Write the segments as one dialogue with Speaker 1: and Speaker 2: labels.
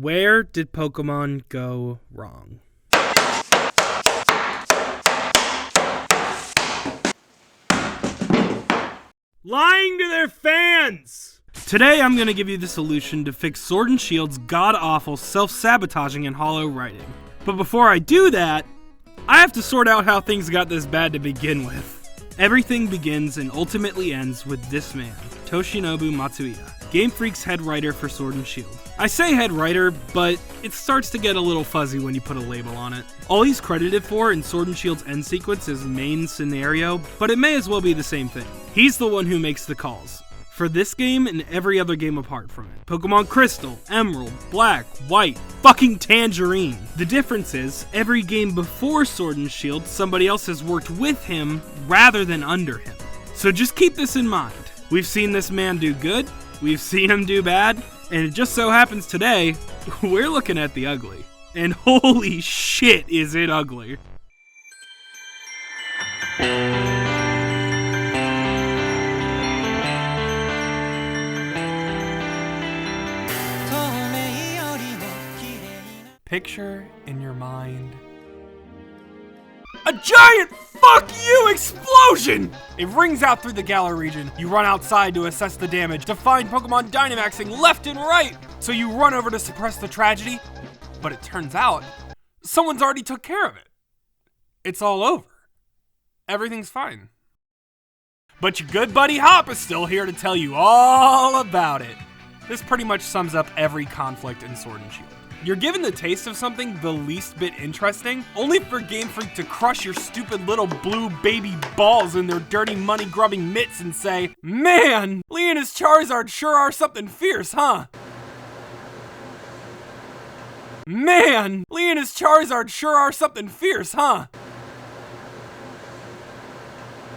Speaker 1: Where did Pokemon go wrong? Lying to their fans! Today I'm going to give you the solution to fix Sword and Shield's god-awful self-sabotaging and hollow writing. But before I do that, I have to sort out how things got this bad to begin with. Everything begins and ultimately ends with this man, Toshinobu Matsuya, Game Freak's head writer for Sword and Shield. I say head writer, but it starts to get a little fuzzy when you put a label on it. All he's credited for in Sword and Shield's end sequence is main scenario, but it may as well be the same thing. He's the one who makes the calls. For this game and every other game apart from it. Pokemon Crystal, Emerald, Black, White, fucking Tangerine. The difference is, every game before Sword and Shield, somebody else has worked with him rather than under him. So just keep this in mind. We've seen this man do good, we've seen him do bad, and it just so happens today, we're looking at the ugly. And holy shit is it ugly. Picture in your mind a giant fuck you explosion! It rings out through the Galar region. You run outside to assess the damage, to find Pokemon Dynamaxing left and right. So you run over to suppress the tragedy, but it turns out someone's already took care of it. It's all over. Everything's fine. But your good buddy Hop is still here to tell you all about it. This pretty much sums up every conflict in Sword and Shield. You're given the taste of something the least bit interesting, only for Game Freak to crush your stupid little blue baby balls in their dirty money-grubbing mitts and say, "Man, Lee and his Charizard sure are something fierce, huh? Man, Lee and his Charizard sure are something fierce, huh?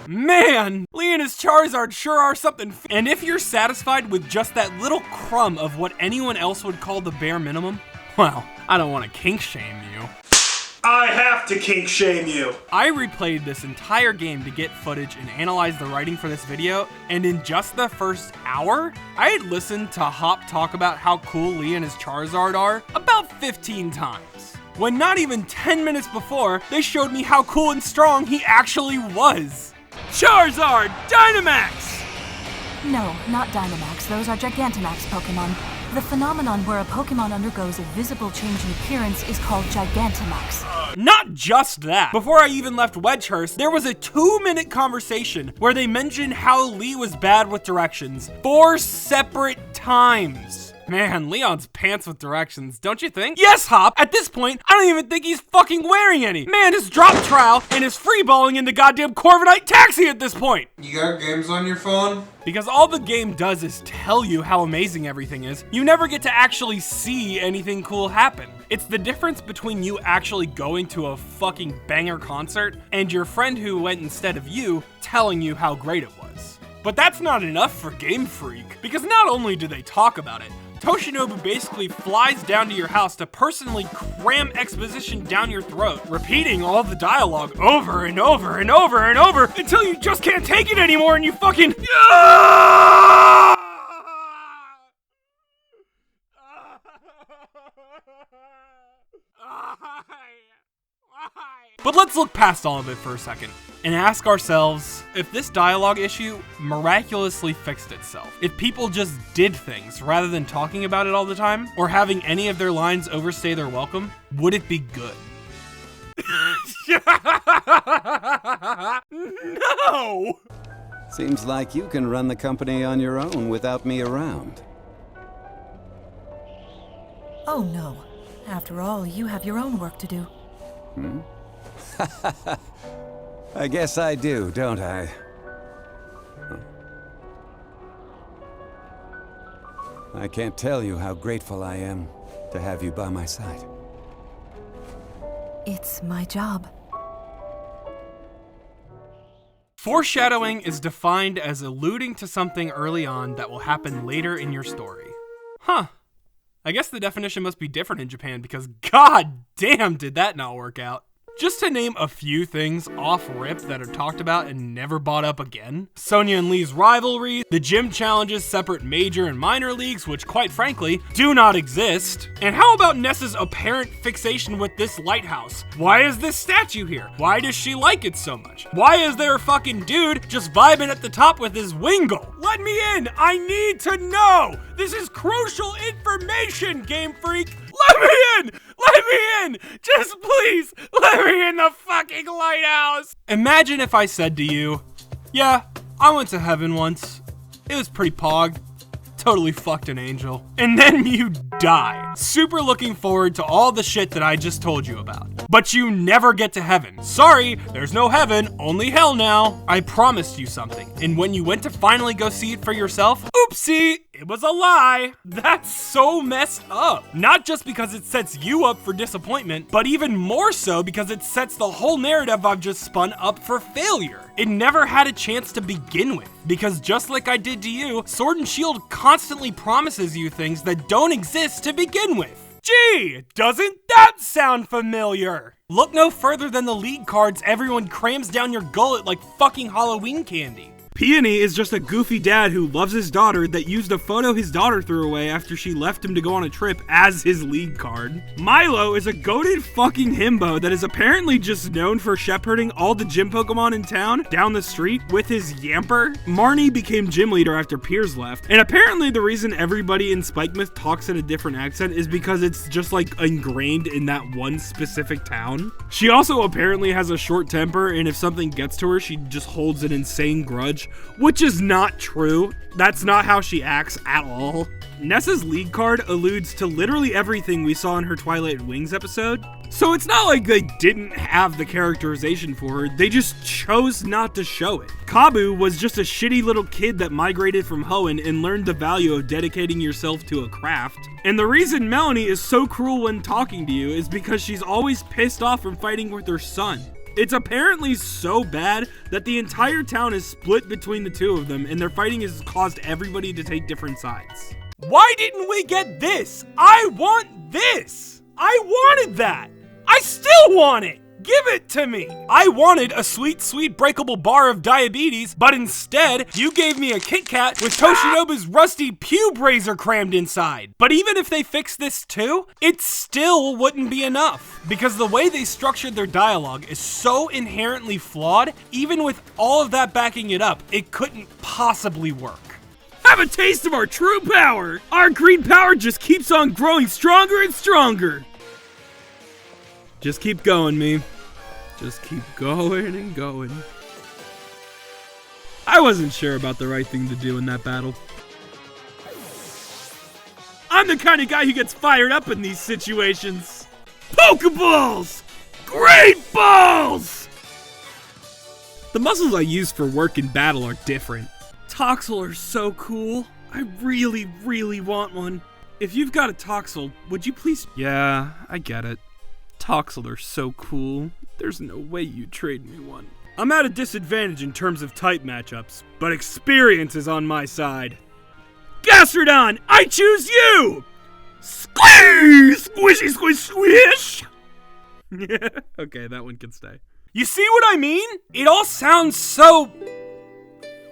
Speaker 1: Man, Lee and his Charizard sure are something And if you're satisfied with just that little crumb of what anyone else would call the bare minimum, well, I don't want to kink shame you.
Speaker 2: I have to kink shame you.
Speaker 1: I replayed this entire game to get footage and analyze the writing for this video, and in just the first hour, I had listened to Hop talk about how cool Lee and his Charizard are about 15 times. When not even 10 minutes before, they showed me how cool and strong he actually was. Charizard Dynamax!
Speaker 3: No, not Dynamax. Those are Gigantamax Pokemon. The phenomenon where a Pokemon undergoes a visible change in appearance is called Gigantamax.
Speaker 1: Not just that. Before I even left Wedgehurst, there was a 2-minute conversation where they mentioned how Lee was bad with directions 4 separate times. Man, Leon's pants with directions, don't you think? Yes, Hop! At this point, I don't even think he's fucking wearing any! Man is drop trowel and is freeballing in the goddamn Corviknight taxi at this point!
Speaker 2: You got games on your phone?
Speaker 1: Because all the game does is tell you how amazing everything is, you never get to actually see anything cool happen. It's the difference between you actually going to a fucking banger concert and your friend who went instead of you telling you how great it was. But that's not enough for Game Freak, because not only do they talk about it, Toshinobu basically flies down to your house to personally cram exposition down your throat, repeating all the dialogue over and over and over and over until you just can't take it anymore and you fucking... But let's look past all of it for a second and ask ourselves if this dialogue issue miraculously fixed itself. If people just did things rather than talking about it all the time or having any of their lines overstay their welcome, would it be good? No!
Speaker 4: Seems like you can run the company on your own without me around.
Speaker 3: Oh no. After all, you have your own work to do.
Speaker 4: I guess I do, don't I? I can't tell you how grateful I am to have you by my side.
Speaker 3: It's my job.
Speaker 1: Foreshadowing is defined as alluding to something early on that will happen later in your story. Huh. I guess the definition must be different in Japan because god damn did that not work out. Just to name a few things off rip that are talked about and never brought up again. Sonya and Lee's rivalry, the gym challenges separate major and minor leagues, which quite frankly, do not exist. And how about Nessa's apparent fixation with this lighthouse? Why is this statue here? Why does she like it so much? Why is there a fucking dude just vibing at the top with his wingle? Let me in! I need to know! This is crucial information, Game Freak! Let me in! Let me in! Just please, let me in the fucking lighthouse! Imagine if I said to you, yeah, I went to heaven once. It was pretty pog. Totally fucked an angel. And then you die. Super looking forward to all the shit that I just told you about. But you never get to heaven. Sorry, there's no heaven, only hell now. I promised you something. And when you went to finally go see it for yourself, oopsie, it was a lie. That's so messed up. Not just because it sets you up for disappointment, but even more so because it sets the whole narrative I've just spun up for failure. It never had a chance to begin with, because just like I did to you, Sword and Shield constantly promises you things that don't exist to begin with. Gee, doesn't that sound familiar? Look no further than the league cards everyone crams down your gullet like fucking Halloween candy.
Speaker 2: Peony is just a goofy dad who loves his daughter that used a photo his daughter threw away after she left him to go on a trip as his league card. Milo is a goated fucking himbo that is apparently just known for shepherding all the gym Pokemon in town down the street with his Yamper. Marnie became gym leader after Piers left, and apparently the reason everybody in Spikemouth talks in a different accent is because it's just like ingrained in that one specific town. She also apparently has a short temper, and if something gets to her, she just holds an insane grudge. Which is not true. That's not how she acts at all. Nessa's league card alludes to literally everything we saw in her Twilight Wings episode. So it's not like they didn't have the characterization for her, they just chose not to show it. Kabu was just a shitty little kid that migrated from Hoenn and learned the value of dedicating yourself to a craft. And the reason Melanie is so cruel when talking to you is because she's always pissed off from fighting with her son. It's apparently so bad that the entire town is split between the two of them, and their fighting has caused everybody to take different sides.
Speaker 1: Why didn't we get this? I want this! I wanted that! I still want it! Give it to me! I wanted a sweet, sweet breakable bar of diabetes, but instead, you gave me a Kit Kat with Toshinobu's rusty pube razor crammed inside. But even if they fix this too, it still wouldn't be enough. Because the way they structured their dialogue is so inherently flawed, even with all of that backing it up, it couldn't possibly work.
Speaker 2: Have a taste of our true power! Our green power just keeps on growing stronger and stronger! Just keep going, me. Just keep going and going. I wasn't sure about the right thing to do in that battle. I'm the kind of guy who gets fired up in these situations. Pokeballs! Great balls! The muscles I use for work in battle are different. Toxel are so cool. I really, really want one. If you've got a Toxel, would you please... Yeah, I get it. Toxel are so cool. There's no way you'd trade me one. I'm at a disadvantage in terms of type matchups, but experience is on my side. Gastrodon, I choose you! Squeeze! Squishy, squish, squish! Okay, that one can stay.
Speaker 1: You see what I mean? It all sounds so...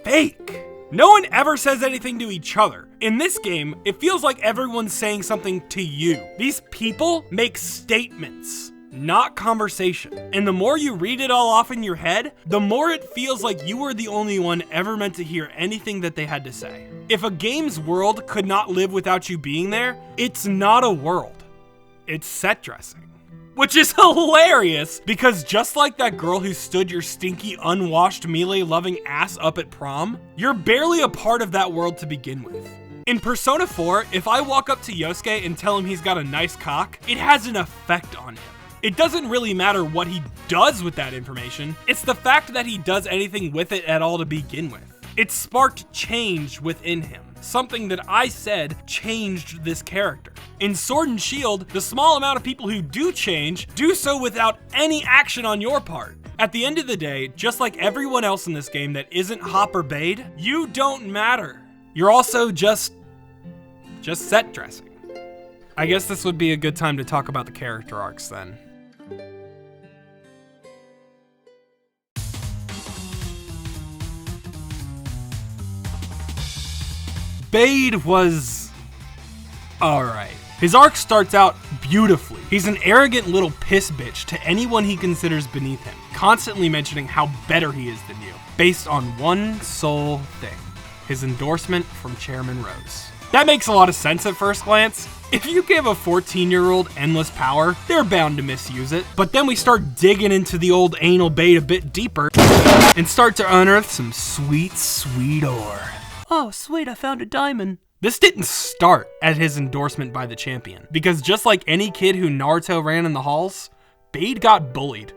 Speaker 1: fake. No one ever says anything to each other. In this game, it feels like everyone's saying something to you. These people make statements, not conversation. And the more you read it all off in your head, the more it feels like you were the only one ever meant to hear anything that they had to say. If a game's world could not live without you being there, it's not a world. It's set dressing. Which is hilarious, because just like that girl who stood your stinky, unwashed, melee-loving ass up at prom, you're barely a part of that world to begin with. In Persona 4, if I walk up to Yosuke and tell him he's got a nice cock, it has an effect on him. It doesn't really matter what he does with that information, it's the fact that he does anything with it at all to begin with. It sparked change within him. Something that I said changed this character. In Sword and Shield, the small amount of people who do change, do so without any action on your part. At the end of the day, just like everyone else in this game that isn't Hop or Bede, you don't matter. You're also just set dressing. I guess this would be a good time to talk about the character arcs then. Bede was alright. His arc starts out beautifully. He's an arrogant little piss bitch to anyone he considers beneath him, constantly mentioning how better he is than you, based on one sole thing: his endorsement from Chairman Rose. That makes a lot of sense at first glance. If you give a 14-year-old endless power, they're bound to misuse it. But then we start digging into the old anal Bede a bit deeper and start to unearth some sweet, sweet ore. Oh, sweet, I found a diamond. This didn't start at his endorsement by the champion, because just like any kid who Naruto ran in the halls, Bede got bullied.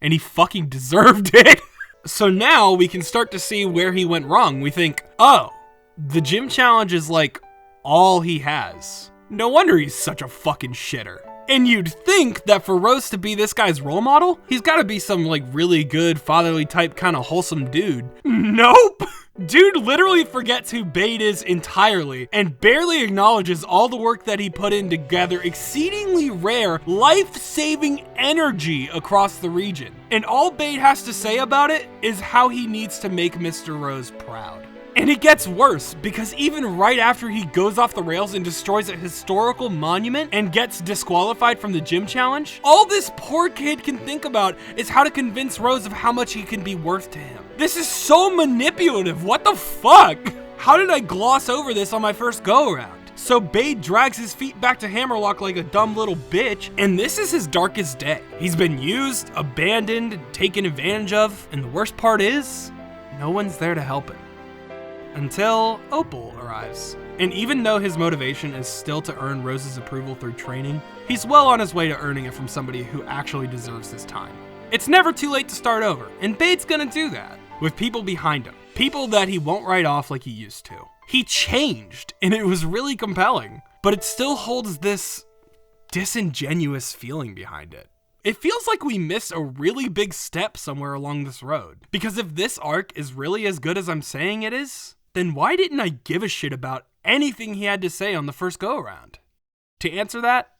Speaker 1: And he fucking deserved it. So now we can start to see where he went wrong. We think, oh, the gym challenge is like all he has. No wonder he's such a fucking shitter. And you'd think that for Rose to be this guy's role model, he's gotta be some like really good fatherly type kind of wholesome dude. Nope! Dude literally forgets who Bede is entirely and barely acknowledges all the work that he put in to gather exceedingly rare, life-saving energy across the region. And all Bede has to say about it is how he needs to make Mr. Rose proud. And it gets worse, because even right after he goes off the rails and destroys a historical monument and gets disqualified from the gym challenge, all this poor kid can think about is how to convince Rose of how much he can be worth to him. This is so manipulative, what the fuck? How did I gloss over this on my first go-around? So Bede drags his feet back to Hammerlock like a dumb little bitch, and this is his darkest day. He's been used, abandoned, and taken advantage of, and the worst part is, no one's there to help him. Until Opal arrives. And even though his motivation is still to earn Rose's approval through training, he's well on his way to earning it from somebody who actually deserves his time. It's never too late to start over, and Bede's gonna do that, with people behind him. People that he won't write off like he used to. He changed, and it was really compelling, but it still holds this disingenuous feeling behind it. It feels like we missed a really big step somewhere along this road, because if this arc is really as good as I'm saying it is, then why didn't I give a shit about anything he had to say on the first go-around? To answer that,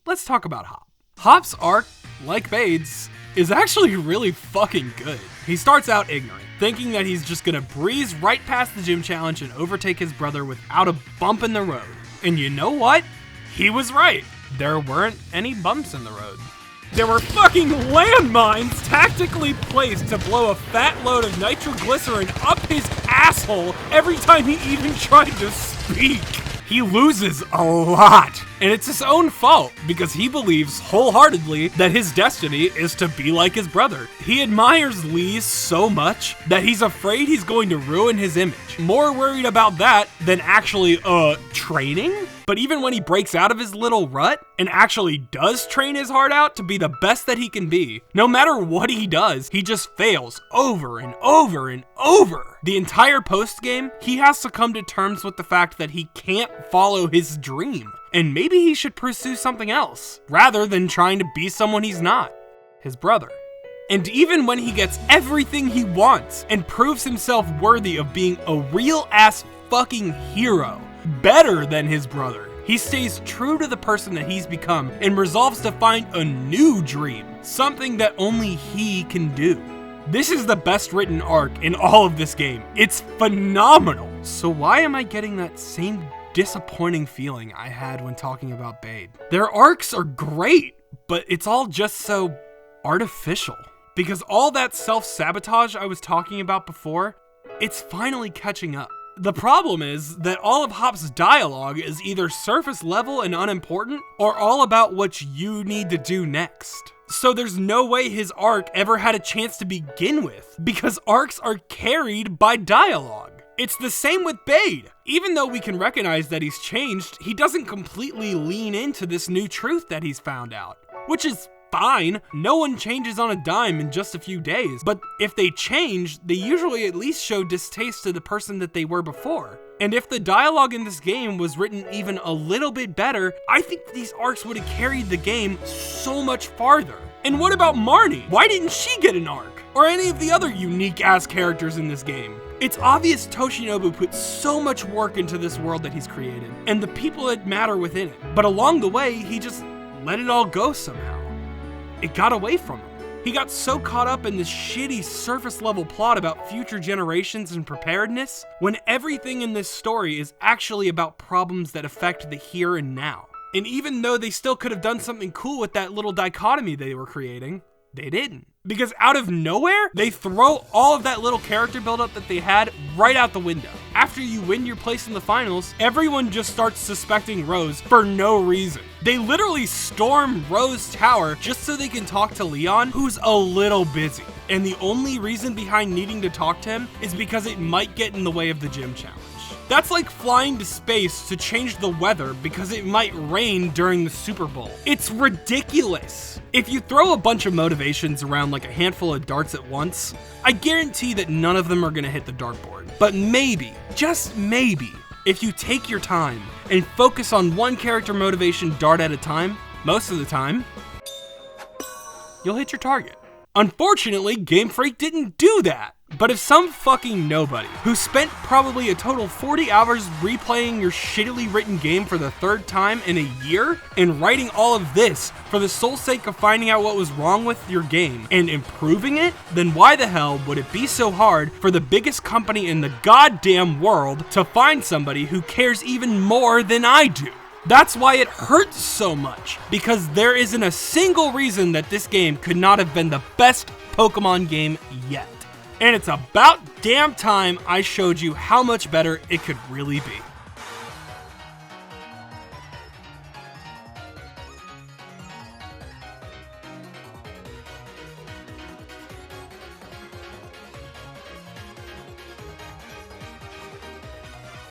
Speaker 1: let's talk about Hop. Hop's arc, like Bede's, is actually really fucking good. He starts out ignorant, thinking that he's just gonna breeze right past the gym challenge and overtake his brother without a bump in the road. And you know what? He was right. There weren't any bumps in the road. There were fucking landmines tactically placed to blow a fat load of nitroglycerin up his asshole every time he even tried to speak. He loses a lot, and it's his own fault because he believes wholeheartedly that his destiny is to be like his brother. He admires Lee so much that he's afraid he's going to ruin his image. More worried about that than actually, training? But even when he breaks out of his little rut and actually does train his heart out to be the best that he can be, no matter what he does, he just fails over and over and over. The entire post-game, he has to come to terms with the fact that he can't follow his dream, and maybe he should pursue something else, rather than trying to be someone he's not, his brother. And even when he gets everything he wants and proves himself worthy of being a real-ass fucking hero, better than his brother, he stays true to the person that he's become and resolves to find a new dream, something that only he can do. This is the best written arc in all of this game. It's phenomenal. So why am I getting that same disappointing feeling I had when talking about Bede? Their arcs are great, but it's all just so artificial. Because all that self-sabotage I was talking about before, it's finally catching up. The problem is that all of Hop's dialogue is either surface level and unimportant, or all about what you need to do next. So there's no way his arc ever had a chance to begin with, because arcs are carried by dialogue. It's the same with Bede. Even though we can recognize that he's changed, he doesn't completely lean into this new truth that he's found out, which is fine. No one changes on a dime in just a few days, but if they change, they usually at least show distaste to the person that they were before. And if the dialogue in this game was written even a little bit better, I think these arcs would have carried the game so much farther. And what about Marnie? Why didn't she get an arc? Or any of the other unique ass characters in this game? It's obvious Toshinobu put so much work into this world that he's created, and the people that matter within it. But along the way, he just let it all go somehow. It got away from him. He got so caught up in this shitty surface level plot about future generations and preparedness, when everything in this story is actually about problems that affect the here and now. And even though they still could have done something cool with that little dichotomy they were creating, they didn't. Because out of nowhere, they throw all of that little character buildup that they had right out the window. After you win your place in the finals, everyone just starts suspecting Rose for no reason. They literally storm Rose's tower just so they can talk to Leon, who's a little busy. And the only reason behind needing to talk to him is because it might get in the way of the gym challenge. That's like flying to space to change the weather because it might rain during the Super Bowl. It's ridiculous. If you throw a bunch of motivations around like a handful of darts at once, I guarantee that none of them are gonna hit the dartboard. But maybe, just maybe, if you take your time and focus on one character motivation dart at a time, most of the time, you'll hit your target. Unfortunately, Game Freak didn't do that. But if some fucking nobody who spent probably a total 40 hours replaying your shittily written game for the third time in a year and writing all of this for the sole sake of finding out what was wrong with your game and improving it, then why the hell would it be so hard for the biggest company in the goddamn world to find somebody who cares even more than I do? That's why it hurts so much, because there isn't a single reason that this game could not have been the best Pokemon game yet. And it's about damn time I showed you how much better it could really be.